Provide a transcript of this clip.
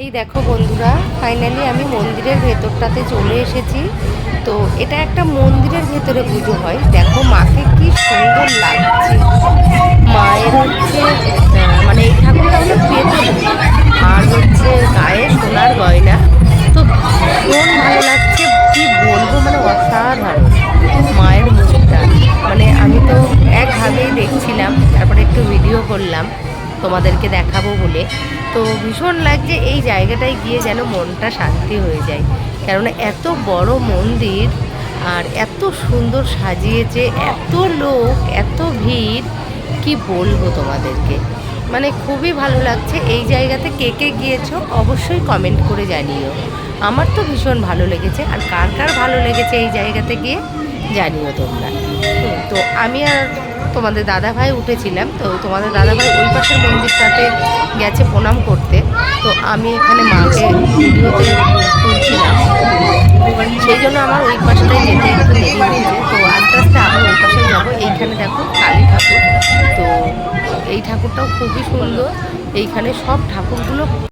এই দেখো বন্ধুরা, ফাইনালি আমি মন্দিরের ভেতরটাতে চলে এসেছি। তো এটা একটা মন্দিরের ভেতরে পুজো হয়। দেখো মাকে কি সুন্দর লাগছে। মায়ের হচ্ছে মানে এই ঠাকুরটা হলো পেতল, আর হচ্ছে গায়ে সোনার গয়না। তো ভীষণ ভালো লাগছে, কি বলবো, মানে অসাধারণ মায়ের মুখটা। মানে আমি তো একভাবেই দেখছিলাম, তারপরে একটু ভিডিও করলাম তোমাদেরকে দেখাবো বলে। তো ভীষণ লাগছে, এই জায়গাটায় গিয়ে যেন মনটা শান্তি হয়ে যায়। কেননা এত বড় মন্দির আর এত সুন্দর সাজিয়েছে, এত লোক, এত ভিড়, কি বলবো তোমাদেরকে। মানে খুবই ভালো লাগছে। এই জায়গাতে কে কে গিয়েছো অবশ্যই কমেন্ট করে জানিও। আমার তো ভীষণ ভালো লেগেছে, আর কার কার ভালো লেগেছে এই জায়গাতে গিয়ে জানিও তোমরা। তো আমি আর তোমাদের দাদাভাই উঠেছিলাম। তো তোমাদের দাদাভাই ওই পাশের মন্দিরটাতে গেছে প্রণাম করতে। তো আমি এখানে মাকে ভিডিওতে তুলছিলাম, সেই জন্য আমার ওই পাশটায় যেতে একটু দেরি হয়েছে। তো আস্তে আস্তে আমি ওই পাশে যাবো। এইখানে দেখো কালী ঠাকুর। তো এই ঠাকুরটাও খুবই সুন্দর। এইখানে সব ঠাকুরগুলো